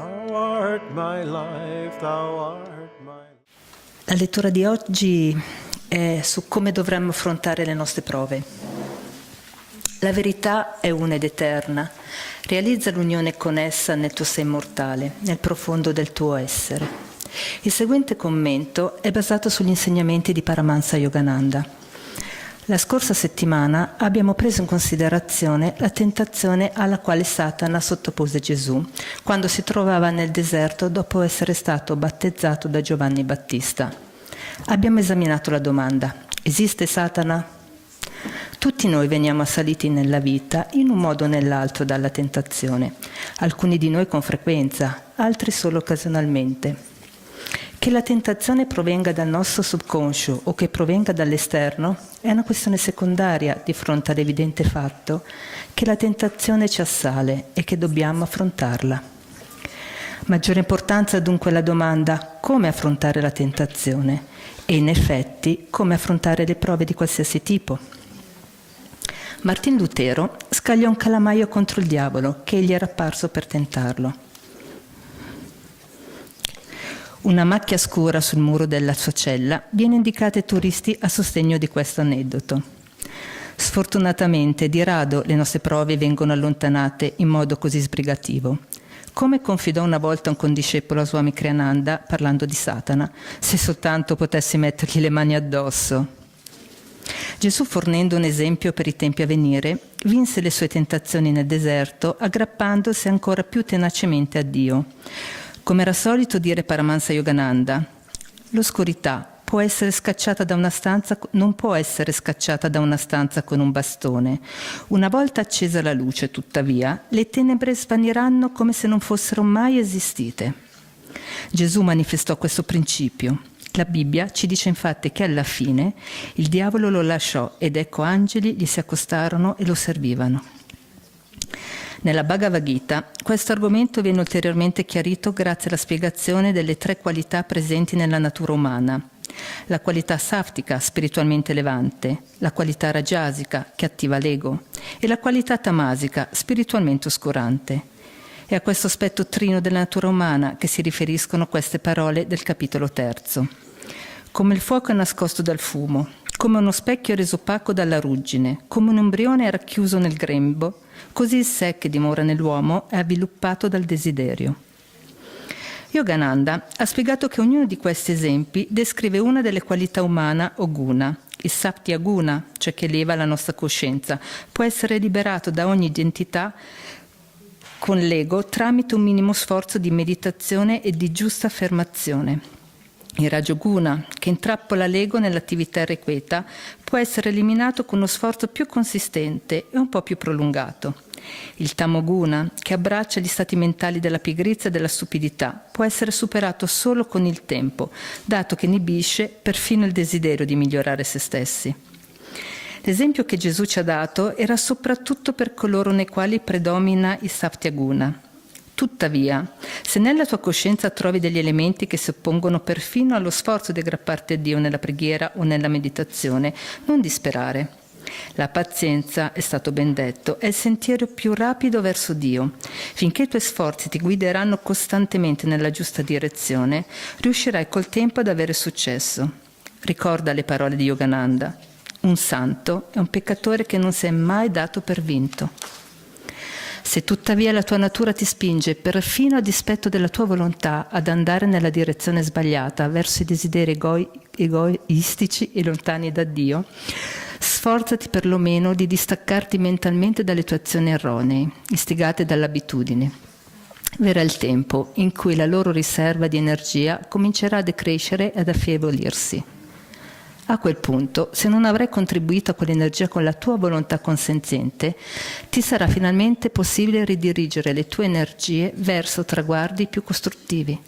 Thou art my life, thou art my... La lettura di oggi è su come dovremmo affrontare le nostre prove. La verità è una ed eterna. Realizza l'unione con essa nel tuo sé immortale, nel profondo del tuo essere. Il seguente commento è basato sugli insegnamenti di Paramahansa Yogananda. La scorsa settimana abbiamo preso in considerazione la tentazione alla quale Satana sottopose Gesù quando si trovava nel deserto dopo essere stato battezzato da Giovanni Battista. Abbiamo esaminato la domanda: esiste Satana? Tutti noi veniamo assaliti nella vita in un modo o nell'altro dalla tentazione, alcuni di noi con frequenza, altri solo occasionalmente. Che la tentazione provenga dal nostro subconscio o che provenga dall'esterno è una questione secondaria di fronte all'evidente fatto che la tentazione ci assale e che dobbiamo affrontarla. Maggiore importanza dunque alla domanda come affrontare la tentazione e in effetti come affrontare le prove di qualsiasi tipo. Martin Lutero scagliò un calamaio contro il diavolo che gli era apparso per tentarlo. Una macchia scura sul muro della sua cella viene indicata ai turisti a sostegno di questo aneddoto. Sfortunatamente, di rado le nostre prove vengono allontanate in modo così sbrigativo. Come confidò una volta un condiscepolo a Swami Ananda parlando di Satana, se soltanto potessi mettergli le mani addosso. Gesù, fornendo un esempio per i tempi a venire, vinse le sue tentazioni nel deserto aggrappandosi ancora più tenacemente a Dio. Come era solito dire Paramahansa Yogananda, l'oscurità può essere scacciata da una stanza, non può essere scacciata da una stanza con un bastone. Una volta accesa la luce, tuttavia, le tenebre svaniranno come se non fossero mai esistite. Gesù manifestò questo principio. La Bibbia ci dice infatti che alla fine il diavolo lo lasciò ed ecco angeli gli si accostarono e lo servivano. Nella Bhagavad Gita questo argomento viene ulteriormente chiarito grazie alla spiegazione delle 3 qualità presenti nella natura umana. La qualità sattica, spiritualmente elevante, la qualità rajasica, che attiva l'ego, e la qualità tamasica, spiritualmente oscurante. È a questo aspetto trino della natura umana che si riferiscono queste parole del capitolo 3. Come il fuoco è nascosto dal fumo, come uno specchio è reso opaco dalla ruggine, come un embrione è racchiuso nel grembo, così il sé che dimora nell'uomo è avviluppato dal desiderio. Yogananda ha spiegato che ognuno di questi esempi descrive una delle qualità umana o guna. Il saptya guna, cioè che eleva la nostra coscienza, può essere liberato da ogni identità con l'ego tramite un minimo sforzo di meditazione e di giusta affermazione. Il rajoguna, che intrappola l'ego nell'attività irrequieta, può essere eliminato con uno sforzo più consistente e un po' più prolungato. Il tamoguna, che abbraccia gli stati mentali della pigrizia e della stupidità, può essere superato solo con il tempo, dato che inibisce perfino il desiderio di migliorare se stessi. L'esempio che Gesù ci ha dato era soprattutto per coloro nei quali predomina il satyaguna. Tuttavia, se nella tua coscienza trovi degli elementi che si oppongono perfino allo sforzo di aggrapparti a Dio nella preghiera o nella meditazione, non disperare. La pazienza, è stato ben detto, è il sentiero più rapido verso Dio. Finché i tuoi sforzi ti guideranno costantemente nella giusta direzione, riuscirai col tempo ad avere successo. Ricorda le parole di Yogananda. Un santo è un peccatore che non si è mai dato per vinto. Se tuttavia la tua natura ti spinge, perfino a dispetto della tua volontà, ad andare nella direzione sbagliata, verso i desideri egoistici e lontani da Dio, sforzati perlomeno di distaccarti mentalmente dalle tue azioni erronee, istigate dall'abitudine. Verrà il tempo in cui la loro riserva di energia comincerà a decrescere e ad affievolirsi. A quel punto, se non avrai contribuito a quell'energia con la tua volontà consenziente, ti sarà finalmente possibile ridirigere le tue energie verso traguardi più costruttivi.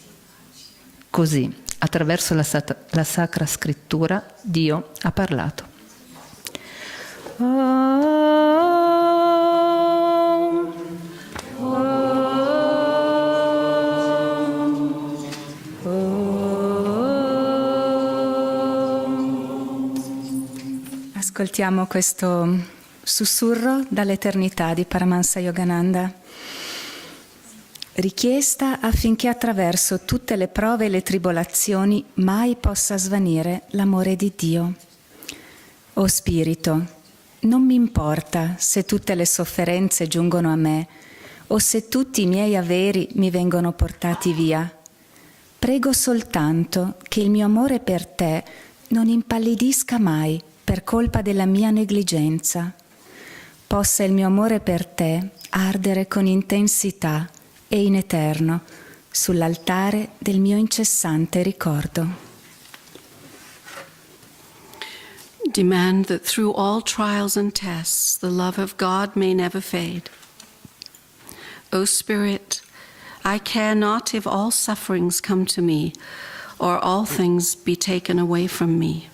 Così, attraverso la Sacra Scrittura, Dio ha parlato. Ascoltiamo questo sussurro dall'eternità di Paramahansa Yogananda. richiesta affinché attraverso tutte le prove e le tribolazioni mai possa svanire l'amore di Dio. O Spirito, non mi importa se tutte le sofferenze giungono a me o se tutti i miei averi mi vengono portati via. Prego soltanto che il mio amore per te non impallidisca mai per colpa della mia negligenza. Possa il mio amore per te ardere con intensità e in eterno sull'altare del mio incessante ricordo. Demand that through all trials and tests the love of God may never fade. O Spirit, I care not if all sufferings come to me or all things be taken away from me.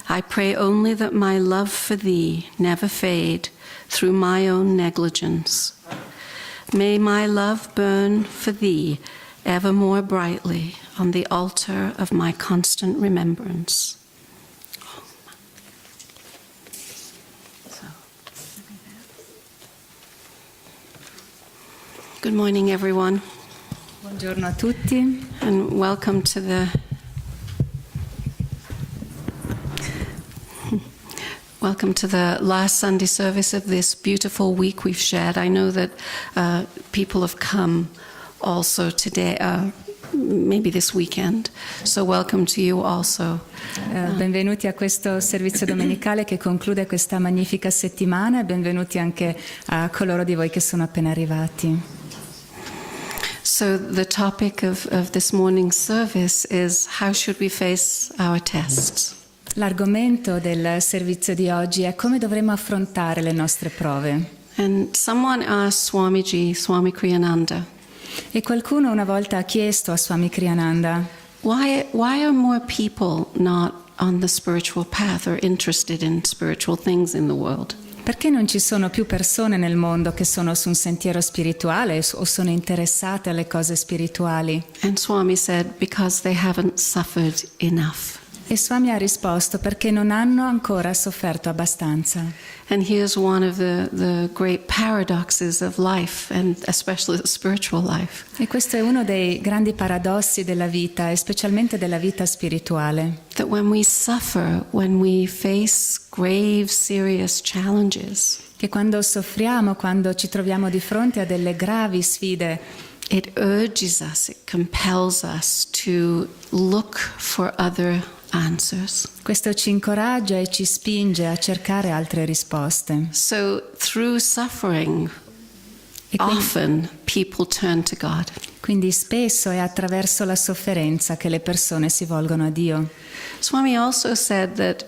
I pray only that my love for Thee never fade through my own negligence. May my love burn for Thee ever more brightly on the altar of my constant remembrance. Good morning, everyone, Buongiorno a tutti and welcome to the last Sunday service of this beautiful week we've shared. I know that people have come also today, maybe this weekend, so welcome to you also. Benvenuti a questo servizio domenicale che conclude questa magnifica settimana e benvenuti anche a coloro di voi che sono appena arrivati. So the topic of this morning's service is how should we face our tests? L'argomento del servizio di oggi è come dovremmo affrontare le nostre prove. And someone asked Swami Kriyananda, E qualcuno una volta ha chiesto a Swami Kriyananda: why are more people not on the spiritual path or interested in spiritual things in the world? perché non ci sono più persone nel mondo che sono su un sentiero spirituale o sono interessate alle cose spirituali? And Swami said, because they haven't suffered enough. E Swami ha risposto: perché non hanno ancora sofferto abbastanza. And here's one of the great paradoxes of life, and especially the spiritual life. E questo è uno dei grandi paradossi della vita, e specialmente della vita spirituale. That when we suffer, when we face grave, serious challenges, Che quando soffriamo, quando ci troviamo di fronte a delle gravi sfide, it urges us, it compels us to look for other answers. questo ci incoraggia e ci spinge a cercare altre risposte. So through suffering, E quindi, often people turn to God. quindi spesso è attraverso la sofferenza che le persone si volgono a Dio. Swami also said that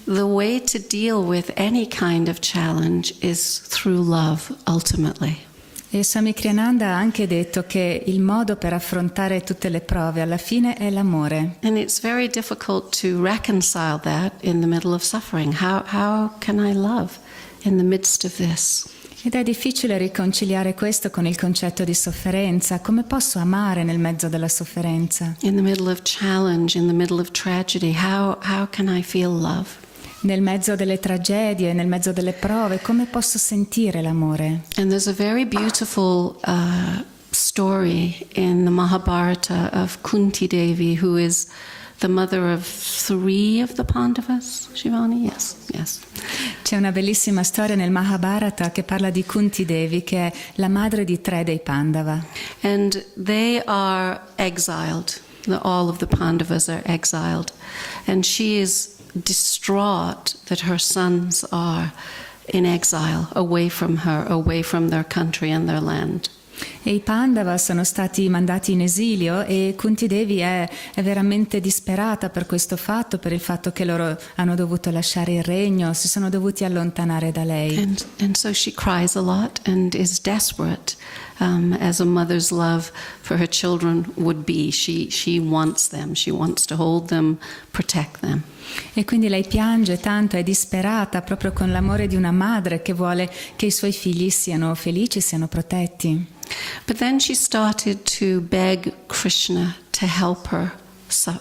the way to deal with any kind of challenge is through love, ultimately. E Swami Kriyananda ha anche detto che il modo per affrontare tutte le prove alla fine è l'amore. And it's very difficult to reconcile that in the middle of suffering. How can I love in the midst of this? Ed è difficile riconciliare questo con il concetto di sofferenza. Come posso amare nel mezzo della sofferenza? In the middle of challenge, in the middle of tragedy, how can I feel love? Nel mezzo delle tragedie, nel mezzo delle prove, come posso sentire l'amore? And there's a very beautiful story in the Mahabharata of Kunti Devi, who is the mother of 3 of the Pandavas. Shivani? Yes. C'è una bellissima storia nel Mahabharata che parla di Kunti Devi, che è la madre di 3 dei Pandava. And they are exiled. All of the Pandavas are exiled. And she is distraught that her sons are in exile, away from her, away from their country and their land. E i Pandava sono stati mandati in esilio e Kunti Devi è veramente disperata per questo fatto, per il fatto che loro hanno dovuto lasciare il regno, si sono dovuti allontanare da lei. And so she cries a lot and is desperate, as a mother's love for her children would be. She wants them, she wants to hold them, protect them. E quindi lei piange tanto, è disperata proprio con l'amore di una madre che vuole che i suoi figli siano felici, siano protetti. But then she started to beg Krishna to help her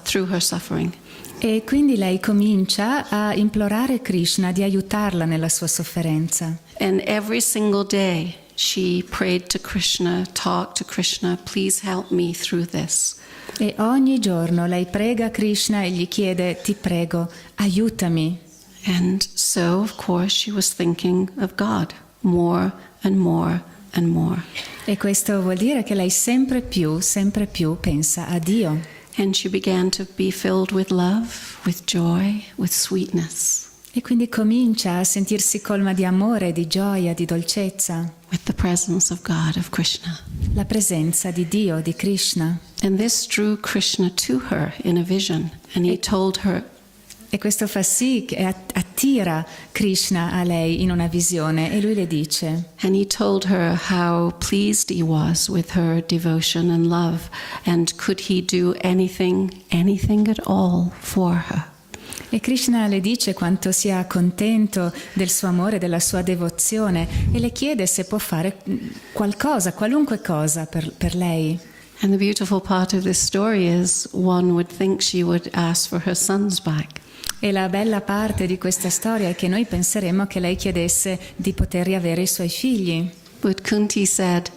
through her suffering. E quindi lei comincia a implorare Krishna di aiutarla nella sua sofferenza. And every single day she prayed to Krishna, talked to Krishna, please help me through this. E ogni giorno lei prega Krishna e gli chiede: ti prego, aiutami. And so, of course, she was thinking of God more and more and more. E questo vuol dire che lei sempre più pensa a Dio. And she began to be filled with love, with joy, with sweetness. E quindi comincia a sentirsi colma di amore, di gioia, di dolcezza. With the presence of God, of Krishna. La presenza di Dio, di Krishna. And this drew Krishna to her in a vision. And he told her, e questo fa sì che attira Krishna a lei in una visione, e lui le dice: and he told her how pleased he was with her devotion and love, and could he do anything at all for her. E Krishna le dice quanto sia contento del suo amore, della sua devozione, e le chiede se può fare qualcosa, qualunque cosa per lei. And the beautiful part of this story is one would think she would ask for her sons back. E la bella parte di questa storia è che noi penseremmo che lei chiedesse di poter riavere i suoi figli. But Kunti said,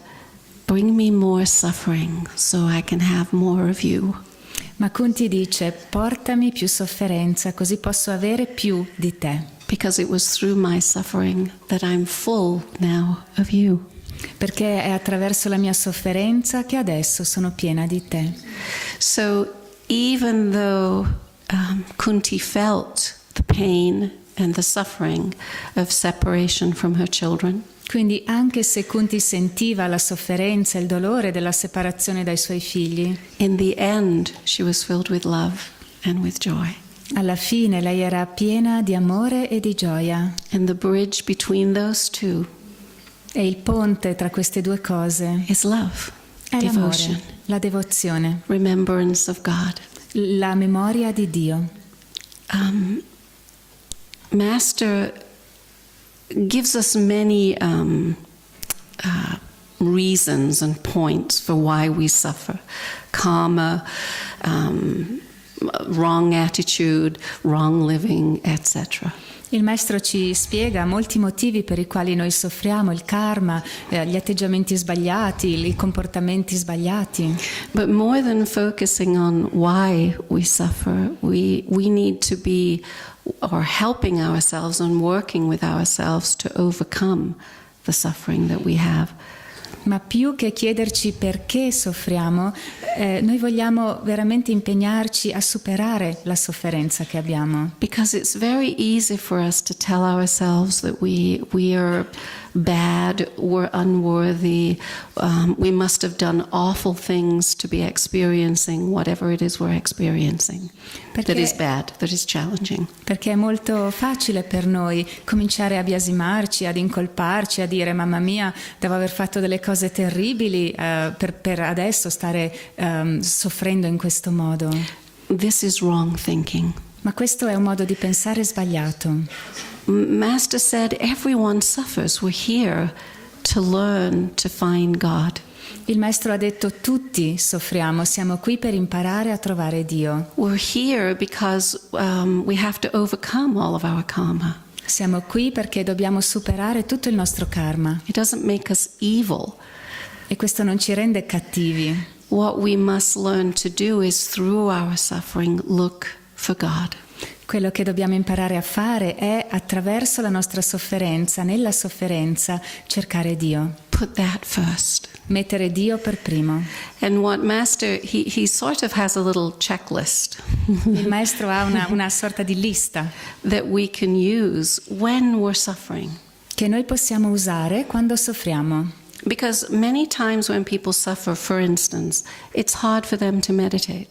bring me more suffering so I can have more of you. Ma Kunti dice: portami più sofferenza così posso avere più di te. Because it was through my suffering that I'm full now of you. Perché è attraverso la mia sofferenza che adesso sono piena di te. So even though Kunti felt the pain and the suffering of separation from her children, quindi anche se Kunti sentiva la sofferenza e il dolore della separazione dai suoi figli, in the end she was filled with love and with joy. Alla fine lei era piena di amore e di gioia. And the bridge between those two e il ponte tra queste due cose is love, è devotion, l'amore, la devozione, remembrance of God. La memoria di Dio. Master gives us many reasons and points for why we suffer. Karma, wrong attitude, wrong living, etc. Il Maestro ci spiega molti motivi per i quali noi soffriamo: il karma, gli atteggiamenti sbagliati, i comportamenti sbagliati. But more than focusing on why we suffer, we need to be helping ourselves and working with ourselves to overcome the suffering that we have. Ma più che chiederci perché soffriamo, noi vogliamo veramente impegnarci a superare la sofferenza che abbiamo. Because it's very easy for us to tell ourselves that we are bad, we're unworthy, we must have done awful things to be experiencing whatever it is we're experiencing. That is bad, that is challenging. Perché è molto facile per noi cominciare a biasimarci, ad incolparci, a dire: mamma mia, devo aver fatto delle cose terribili per adesso stare soffrendo in questo modo. This is wrong thinking. Ma questo è un modo di pensare sbagliato. Master said everyone suffers. We're here to learn to find God. Il Maestro ha detto: tutti soffriamo, siamo qui per imparare a trovare Dio. We're here because we have to overcome all of our karma. Siamo qui perché dobbiamo superare tutto il nostro karma. It doesn't make us evil. E questo non ci rende cattivi. What we must learn to do is through our suffering look for God. Quello che dobbiamo imparare a fare è, attraverso la nostra sofferenza, nella sofferenza, cercare Dio. Put that first. Mettere Dio per primo. And what Master, he sort of has a little checklist. Il Maestro ha una sorta di lista that we can use when we're suffering. Che noi possiamo usare quando soffriamo. Because many times when people suffer, for instance, it's hard for them to meditate.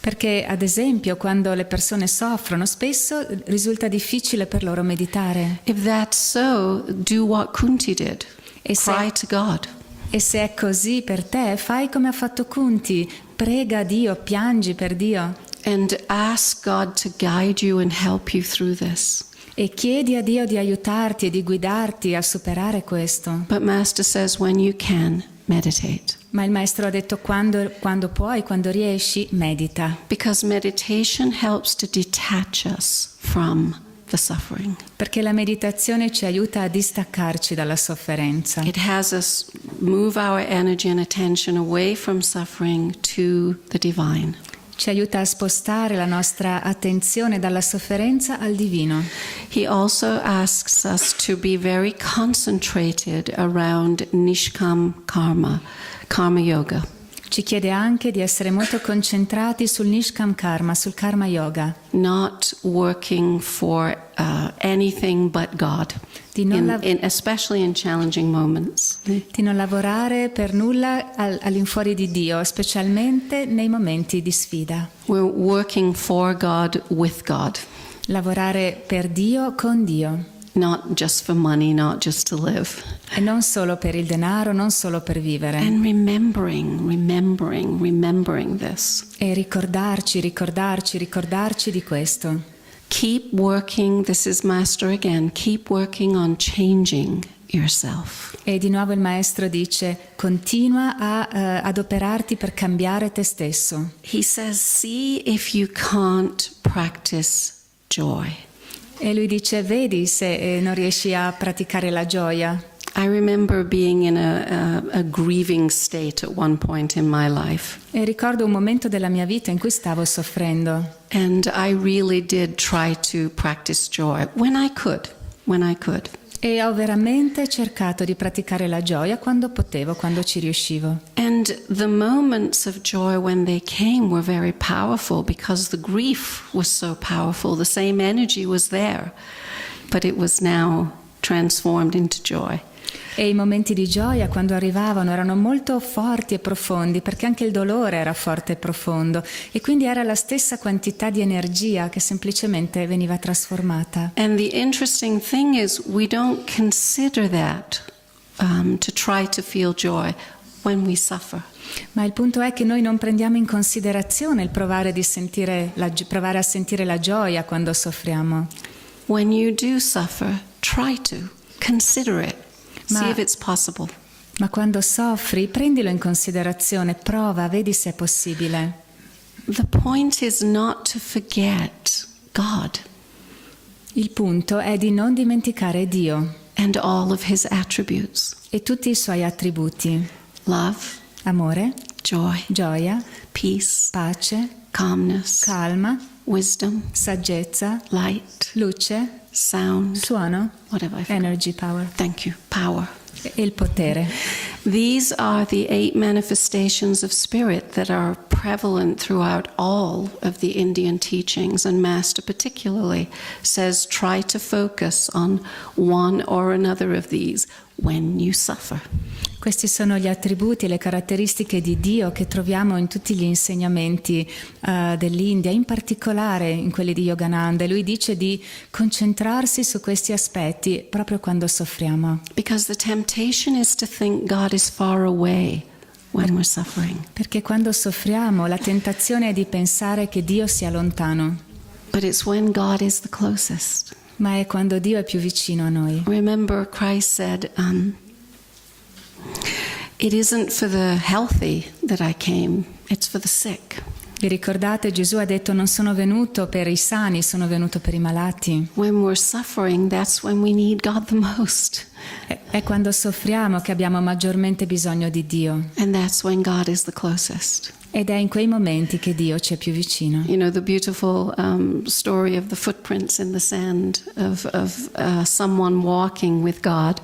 Perché, ad esempio, quando le persone soffrono, spesso risulta difficile per loro meditare. If that's so, do what Kunti did. Cry to God. E se è così per te, fai come ha fatto Kunti, prega Dio, piangi per Dio. And ask God to guide you and help you through this. E chiedi a Dio di aiutarti e di guidarti a superare questo. But Master says when you can, meditate. Ma il Maestro ha detto quando puoi, quando riesci, medita. Because meditation helps to detach us from the suffering. Perché la meditazione ci aiuta a distaccarci dalla sofferenza. It has us move our energy and attention away from suffering to the divine. Ci aiuta a spostare la nostra attenzione dalla sofferenza al divino. He also asks us to be very concentrated around Nishkam Karma, Karma Yoga. Ci chiede anche di essere molto concentrati sul Nishkam Karma, sul Karma Yoga. Not working for anything but God, especially in challenging moments. Di non lavorare per nulla all'infuori di Dio, specialmente nei momenti di sfida. We're working for God, with God. Lavorare per Dio, con Dio. Not just for money, not just to live. E non solo per il denaro, non solo per vivere. And remembering this. E ricordarci di questo. Keep working, this is Master again, keep working on changing yourself. E di nuovo il maestro dice, continua a adoperarti per cambiare te stesso. He says, see if you can't practice joy. E lui dice, vedi se non riesci a praticare la gioia. I remember being in a grieving state at one point in my life. E ricordo un momento della mia vita in cui stavo soffrendo. And I really did try to practice joy when I could. E ho veramente cercato di praticare la gioia quando potevo, quando ci riuscivo. And the moments of joy when they came were very powerful because the grief was so powerful. The same energy was there, but it was now transformed into joy. E i momenti di gioia quando arrivavano erano molto forti e profondi, perché anche il dolore era forte e profondo, e quindi era la stessa quantità di energia che semplicemente veniva trasformata. And the interesting thing is we don't consider that to try to feel joy when we suffer. Ma il punto è che noi non prendiamo in considerazione il provare a sentire la gioia quando soffriamo. When you do suffer, try to consider it. See if it's possible. Ma quando soffri, prendilo in considerazione, prova, vedi se è possibile. The point is not to forget God. Il punto è di non dimenticare Dio. And all of his attributes. E tutti i suoi attributi. Love. Amore. Joy. Gioia. Peace. Pace. Calmness. Calma. Wisdom. Saggezza. Light. Luce. Sound. Suono. What have I forgotten? Energy, power. Thank you. Power. E il potere. These are the 8 manifestations of spirit that are prevalent throughout all of the Indian teachings, and Master particularly says try to focus on one or another of these when you suffer. Questi sono gli attributi e le caratteristiche di Dio che troviamo in tutti gli insegnamenti dell'India, in particolare in quelli di Yogananda. Lui dice di concentrarsi su questi aspetti proprio quando soffriamo. Because the temptation is to think God is far away when we're suffering. Perché quando soffriamo la tentazione è di pensare che Dio sia lontano. But it's when God is the closest. Ma è quando Dio è più vicino a noi. Remember, Christ said, it isn't for the healthy that I came, it's for the sick. Vi ricordate, Gesù ha detto non sono venuto per i sani, sono venuto per i malati. When we're suffering, that's when we need God the most. È quando soffriamo che abbiamo maggiormente bisogno di Dio. And that's when God is the closest. Ed è in quei momenti che Dio ci è più vicino. You know, the beautiful story of the footprints in the sand of someone walking with God.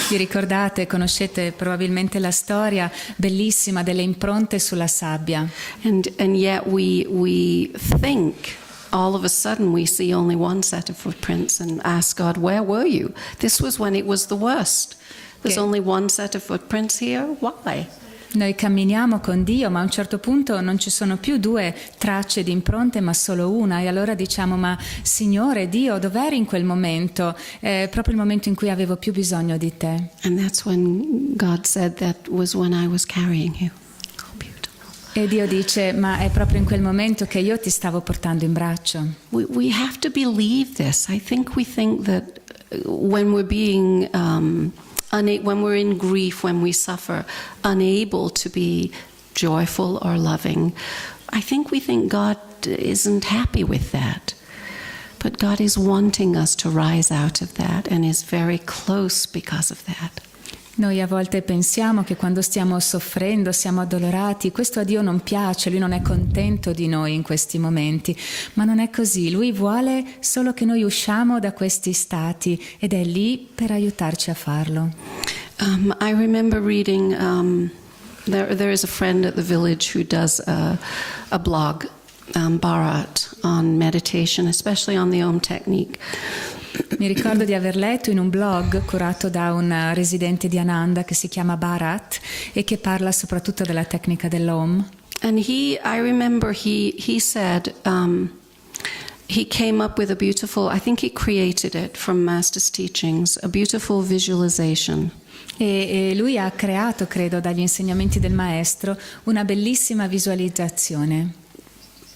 Vi ricordate, conoscete probabilmente la storia bellissima delle impronte sulla sabbia. And yet we think all of a sudden we see only one set of footprints and ask God, where were you? This was when it was the worst. There's only one set of footprints here. Why? Noi camminiamo con Dio, ma a un certo punto non ci sono più 2 tracce di impronte, ma solo una. E allora diciamo, ma Signore Dio, dov'eri in quel momento? Proprio il momento in cui avevo più bisogno di te. And that's when God said that was when I was carrying you. Oh, beautiful. E Dio dice, ma è proprio in quel momento che io ti stavo portando in braccio. We have to believe this. I think we think that when we're being when we're in grief, when we suffer, unable to be joyful or loving, I think we think God isn't happy with that. But God is wanting us to rise out of that and is very close because of that. Noi a volte pensiamo che quando stiamo soffrendo, siamo addolorati, questo a Dio non piace, Lui non è contento di noi in questi momenti, ma non è così. Lui vuole solo che noi usciamo da questi stati ed è lì per aiutarci a farlo. I remember reading, there is a friend at the village who does a blog, Bharat, on meditation, especially on the Om technique. Mi ricordo di aver letto in un blog curato da un residente di Ananda che si chiama Bharat e che parla soprattutto della tecnica dell'Om. And I remember he said, he came up with a beautiful, I think he created it from Master's teachings, a beautiful visualization. E lui ha creato, credo, dagli insegnamenti del maestro, una bellissima visualizzazione.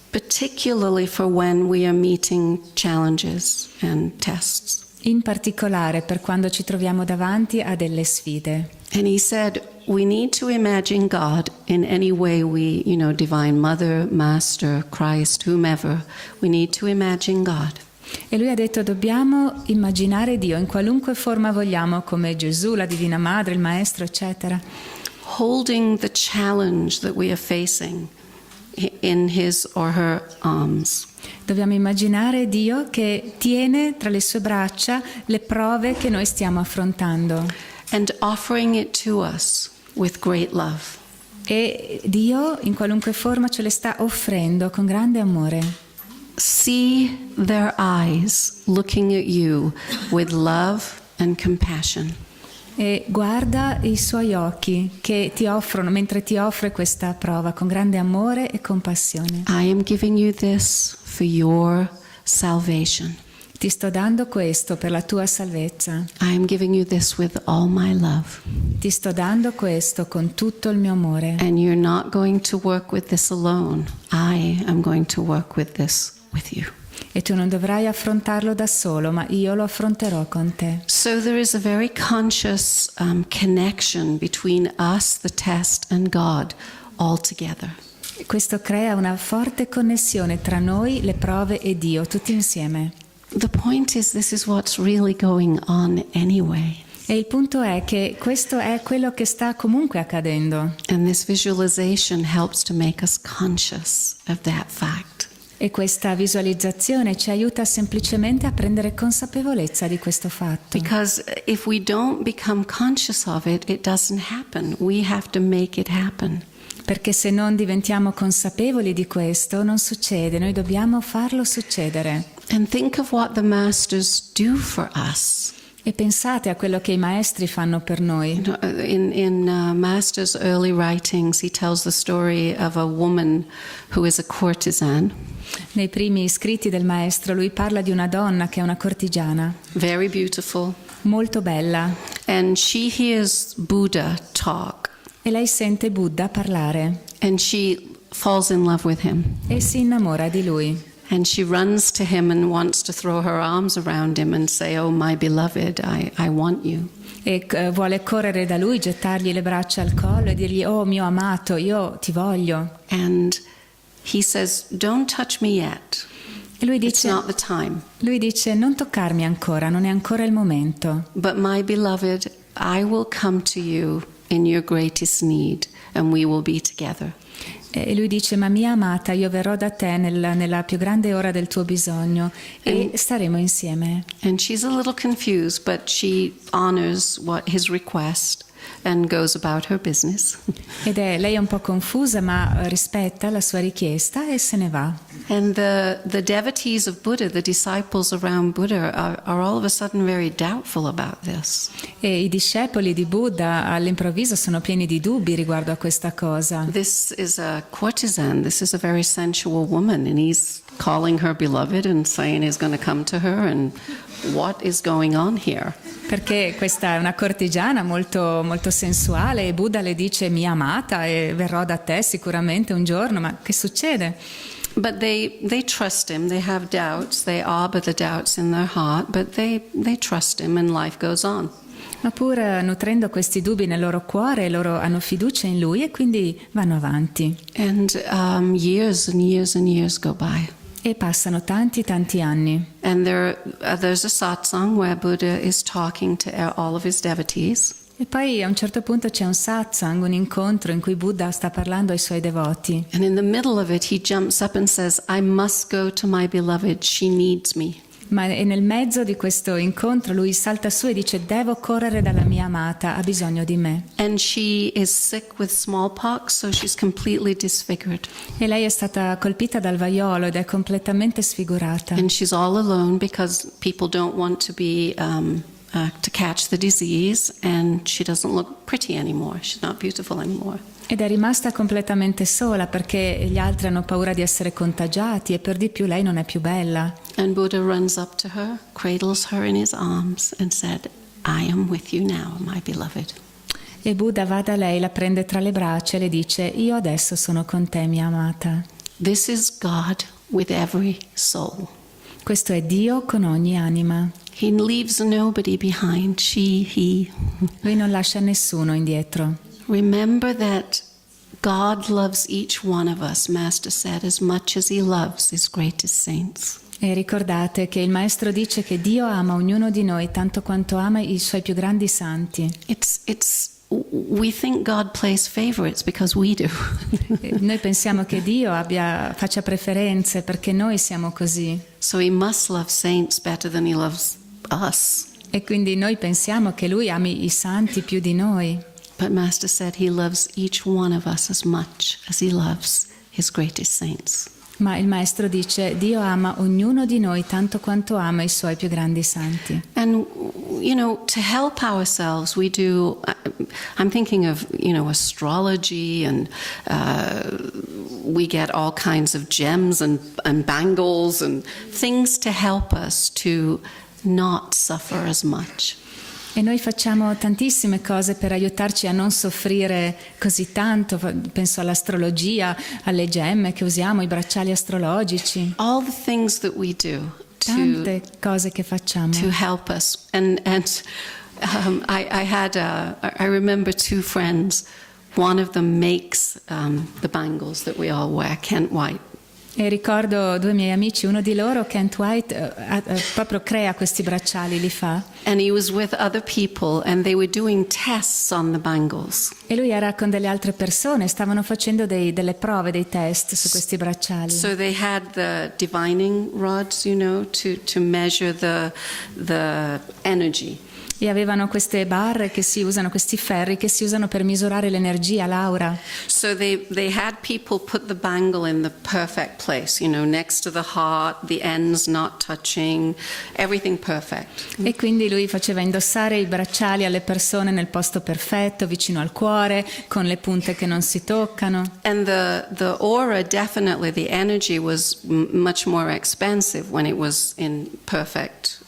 Particularly for when we are meeting challenges and tests. In particolare per quando ci troviamo davanti a delle sfide. And he said, we need to imagine God in any way we, Divine Mother, Master, Christ, whomever, we need to imagine God. E lui ha detto dobbiamo immaginare Dio in qualunque forma vogliamo, come Gesù, la Divina Madre, il Maestro, eccetera. Holding the challenge that we are facing in his or her arms. Dobbiamo immaginare Dio che tiene tra le sue braccia le prove che noi stiamo affrontando. And offering it to us with great love. E Dio in qualunque forma ce le sta offrendo con grande amore. See their eyes looking at you with love and compassion. E guarda i suoi occhi che ti offrono, mentre ti offre questa prova, con grande amore e compassione. I am giving you this for your salvation. Ti sto dando questo per la tua salvezza. I am giving you this with all my love. Ti sto dando questo con tutto il mio amore. And you're not going to work with this alone. I am going to work with this with you. E tu non dovrai affrontarlo da solo, ma io lo affronterò con te. So there is a very conscious connection between us, the test, and God all together. Questo crea una forte connessione tra noi, le prove e Dio, tutti insieme. The point is, this is what's really going on anyway. E il punto è che questo è quello che sta comunque accadendo. And this visualization helps to make us conscious of that fact. E questa visualizzazione ci aiuta semplicemente a prendere consapevolezza di questo fatto. Because if we don't become conscious of it, it doesn't happen. We have to make it happen. Perché se non diventiamo consapevoli di questo, non succede, noi dobbiamo farlo succedere. And think of what the masters do for us. E pensate a quello che i maestri fanno per noi. In Master's early writings, he tells the story of a woman who is a courtesan. Nei primi scritti del maestro lui parla di una donna che è una cortigiana, Very beautiful. molto bella, And she hears Buddha talk. e lei sente Buddha parlare And she falls in love with him. e si innamora di lui. And she runs to him and wants to throw her arms around him and say, oh, my beloved, I want you. E vuole correre da lui, gettargli le braccia al collo e dirgli, oh mio amato, io ti voglio. And he says, don't touch me yet. E lui It's dice, not the time. non toccarmi ancora, non è ancora il momento. But my beloved, I will come to you in your greatest need and we will be together. E lui dice, ma mia amata, io verrò da te nella più grande ora del tuo bisogno e staremo insieme. And she's a little confused, but she honors his request and goes about her business. Lei è un po' confusa, ma rispetta la sua richiesta e se ne va. And the devotees of Buddha, the disciples around Buddha, are all of a sudden very doubtful about this. E i discepoli di Buddha all'improvviso sono pieni di dubbi riguardo a questa cosa. This is a courtesan, this is a very sensual woman, and he's calling her beloved and saying he's going to come to her, and what is going on here? Perché questa è una cortigiana molto, molto sensuale e Buddha le dice mia amata e verrò da te sicuramente un giorno, ma che succede? But they trust him, they have doubts, they harbor the doubts in their heart, but they trust him and life goes on. Ma pur nutrendo questi dubbi nel loro cuore, loro hanno fiducia in lui e quindi vanno avanti. And years and years and years go by. E passano tanti anni. And there's a satsang where Buddha is talking to all of his devotees. E poi a un certo punto c'è un satsang, un incontro in cui Buddha sta parlando ai suoi devoti. And in the middle of it, he jumps up and says, I must go to my beloved, she needs me. Ma nel mezzo di questo incontro lui salta su e dice: devo correre dalla mia amata, ha bisogno di me. And she is sick with smallpox, so she's completely disfigured. E lei è stata colpita dal vaiolo ed è completamente sfigurata. And she's all alone because people don't want to be to catch the disease, and she doesn't look pretty anymore. She's not beautiful anymore. Ed è rimasta completamente sola perché gli altri hanno paura di essere contagiati e per di più lei non è più bella. And Buddha runs up to her, cradles her in his arms, and said, I am with you now, my beloved. E Buddha va da lei, la prende tra le braccia e le dice: io adesso sono con te, mia amata. This is God with every soul. Questo è Dio con ogni anima. He leaves nobody behind, she, he. Lui non lascia nessuno indietro. Remember that God loves each one of us, Master said, as much as he loves his greatest saints. E ricordate che il Maestro dice che Dio ama ognuno di noi tanto quanto ama i suoi più grandi santi. We think God plays favorites because we do. Noi pensiamo che Dio faccia preferenze perché noi siamo così. So he must love saints better than he loves us. E quindi noi pensiamo che Lui ami i santi più di noi. But Master said he loves each one of us as much as he loves his greatest saints. Ma il Maestro dice: Dio ama ognuno di noi tanto quanto ama i suoi più grandi santi. And, to help ourselves, we do, I'm thinking of, astrology, and we get all kinds of gems and bangles and things to help us to not suffer as much. E noi facciamo tantissime cose per aiutarci a non soffrire così tanto. Penso all'astrologia, alle gemme che usiamo, i bracciali astrologici. All the things that we do Tante cose che facciamo. to help us. And I remember two friends. One of them makes the bangles that we all wear, Kent White. E ricordo due miei amici, uno di loro, Kent White, proprio crea questi bracciali, li fa. And he was with other people and they were doing tests on the bangles. E lui era con delle altre persone, stavano facendo delle prove, dei test su questi bracciali. So they had the divining rods, to measure the energy. E avevano queste barre che si usano, questi ferri che si usano per misurare l'energia, l'aura. So they had people put the bangle in the perfect place, next to the heart, the ends not touching, everything perfect. E quindi lui faceva indossare i bracciali alle persone nel posto perfetto, vicino al cuore, con le punte che non si toccano. And the aura, definitely, the energy was much more expensive when it was in perfect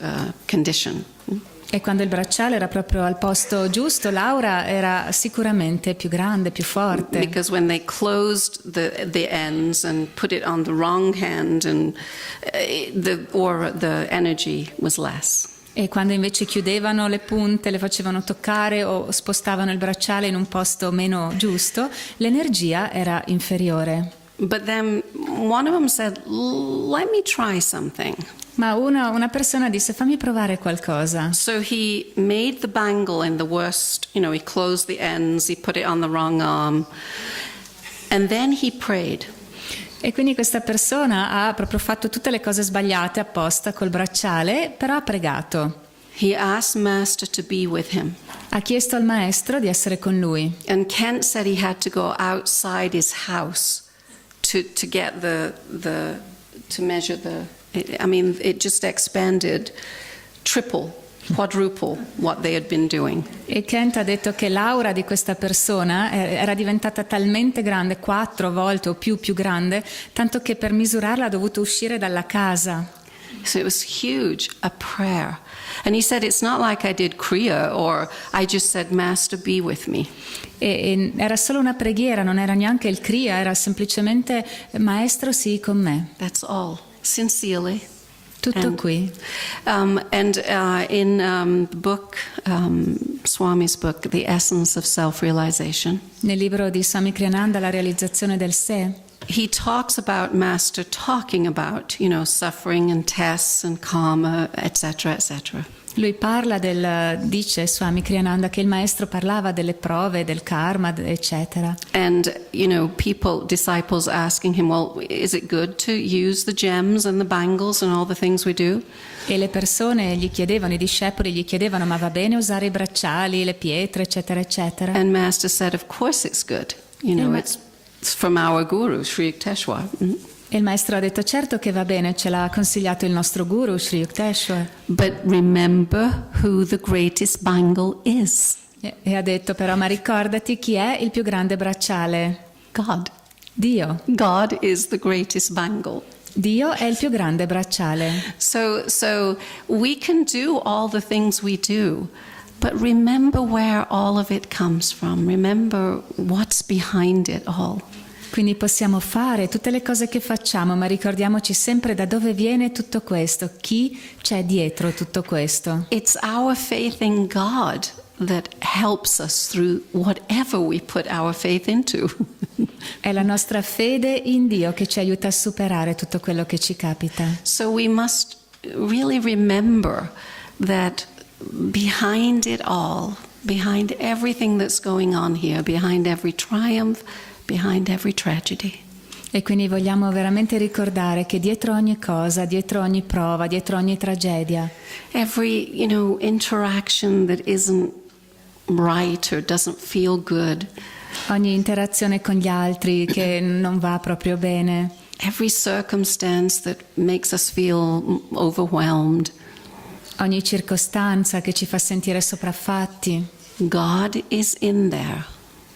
condition. E quando il bracciale era proprio al posto giusto, l'aura era sicuramente più grande, più forte. Because when they closed the ends and put it on the wrong hand, and the energy was less. E quando invece chiudevano le punte, le facevano toccare o spostavano il bracciale in un posto meno giusto, l'energia era inferiore. But then one of them said, "Let me try something." Ma una persona disse: fammi provare qualcosa. So he made the bangle in the worst, he closed the ends, he put it on the wrong arm, and then he prayed. E quindi questa persona ha proprio fatto tutte le cose sbagliate apposta col bracciale, però ha pregato. He asked Master to be with him. Ha chiesto al maestro di essere con lui. And Kent said he had to go outside his house to get to measure it just expanded triple, quadruple what they had been doing. E Kent ha detto che l'aura di questa persona era diventata talmente grande, 4 volte o più grande, tanto che per misurarla ha dovuto uscire dalla casa. So it was huge, a prayer. And he said, it's not like I did Kriya or I just said, Master, be with me. E era solo una preghiera, non era neanche il Kriya, era semplicemente Maestro, sii con me. That's all. Sincerely. Tutto qui. In the book, Swami's book, The Essence of Self-Realization, Nel libro di Swami Ananda, La realizzazione del sé, he talks about Master talking about, suffering and tests and karma, etc., etc. Lui dice Swami Kriyananda che il maestro parlava delle prove, del karma, eccetera. And, disciples asking him, well, is it good to use the gems and the bangles and all the things we do? E le persone i discepoli gli chiedevano, ma va bene usare i bracciali, le pietre, eccetera, eccetera? And Master said, of course it's good. It's from our guru, Sri Yukteswar. Mm-hmm. E il maestro ha detto, certo che va bene, ce l'ha consigliato il nostro guru, Sri Yukteswar. But remember who the greatest bangle is. E ha detto, però, ma ricordati chi è il più grande bracciale? God. Dio. God is the greatest bangle. Dio è il più grande bracciale. So we can do all the things we do, but remember where all of it comes from. Remember what's behind it all. Quindi possiamo fare tutte le cose che facciamo, ma ricordiamoci sempre da dove viene tutto questo, chi c'è dietro tutto questo. It's our faith in God that helps us through whatever we put our faith into. È la nostra fede in Dio che ci aiuta a superare tutto quello che ci capita. So we must really remember that behind it all, behind everything that's going on here, behind every triumph, behind every tragedy. E quindi vogliamo veramente ricordare che dietro ogni cosa, dietro ogni prova, dietro ogni tragedia, every, interaction that isn't right or doesn't feel good, ogni interazione con gli altri che non va proprio bene, every circumstance that makes us feel overwhelmed, ogni circostanza che ci fa sentire sopraffatti, God is in there.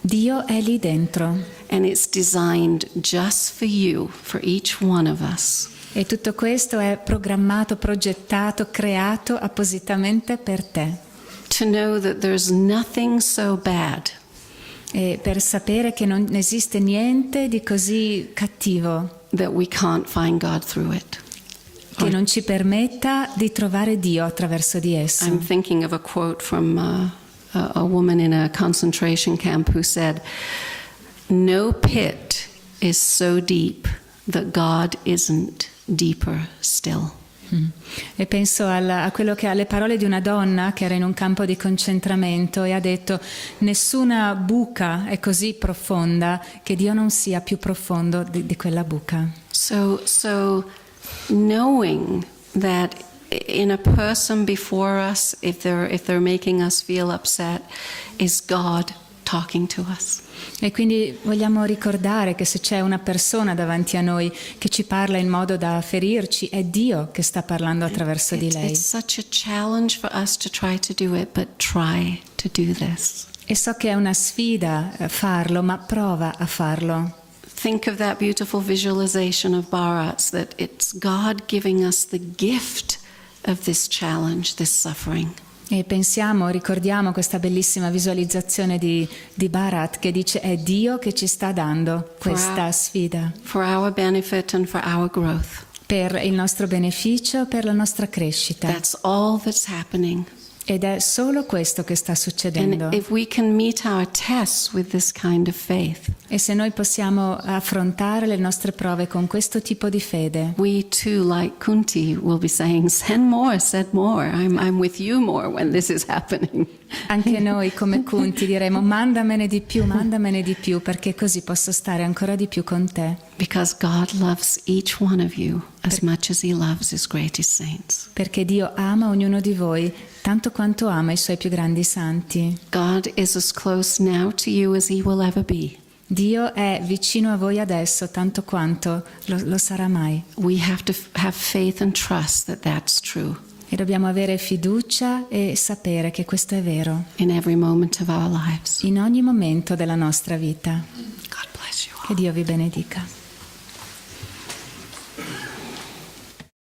Dio è lì dentro. And it's designed just for you, for each one of us. E tutto questo è programmato, progettato, creato appositamente per te. To know that there's nothing so bad. E per sapere che non esiste niente di così cattivo. That we can't find God through it. Che non ci permetta di trovare Dio attraverso di esso. I'm thinking of a quote from a woman in a concentration camp who said, "No pit is so deep that God isn't deeper still." E penso a quello che alle parole di una donna che era in un campo di concentramento e ha detto: nessuna buca è così profonda che Dio non sia più profondo di quella buca. So knowing that in a person before us, if they're making us feel upset, is God talking to us. E quindi vogliamo ricordare che se c'è una persona davanti a noi che ci parla in modo da ferirci, è Dio che sta parlando attraverso di lei. It's such a challenge for us to try to do it, but try to do this. E so che è una sfida farlo, ma prova a farlo. Think of that beautiful visualization of Bharat's, that it's God giving us the gift of this challenge, this suffering. E ricordiamo questa bellissima visualizzazione di Bharat che dice è Dio che ci sta dando questa sfida. For our benefit and for our growth. Per il nostro beneficio, per la nostra crescita. That's all that's happening. Ed è solo questo che sta succedendo. And if we can meet our tests with this kind of faith, e se noi possiamo affrontare le nostre prove con questo tipo di fede, we too, like Kunti, will be saying, send more. I'm with you more when this is happening. Anche noi come Kunti diremo mandamene di più perché così posso stare ancora di più con te. Because God loves each one of you as much as He loves His greatest saints. Perché Dio ama ognuno di voi tanto quanto ama i Suoi più grandi santi. God is as close now to you as He will ever be. Dio è vicino a voi adesso tanto quanto lo sarà mai. We have to have faith and trust that that's true. E dobbiamo avere fiducia e sapere che questo è vero. In every moment of our lives. In ogni momento della nostra vita. God bless you all. Che Dio vi benedica.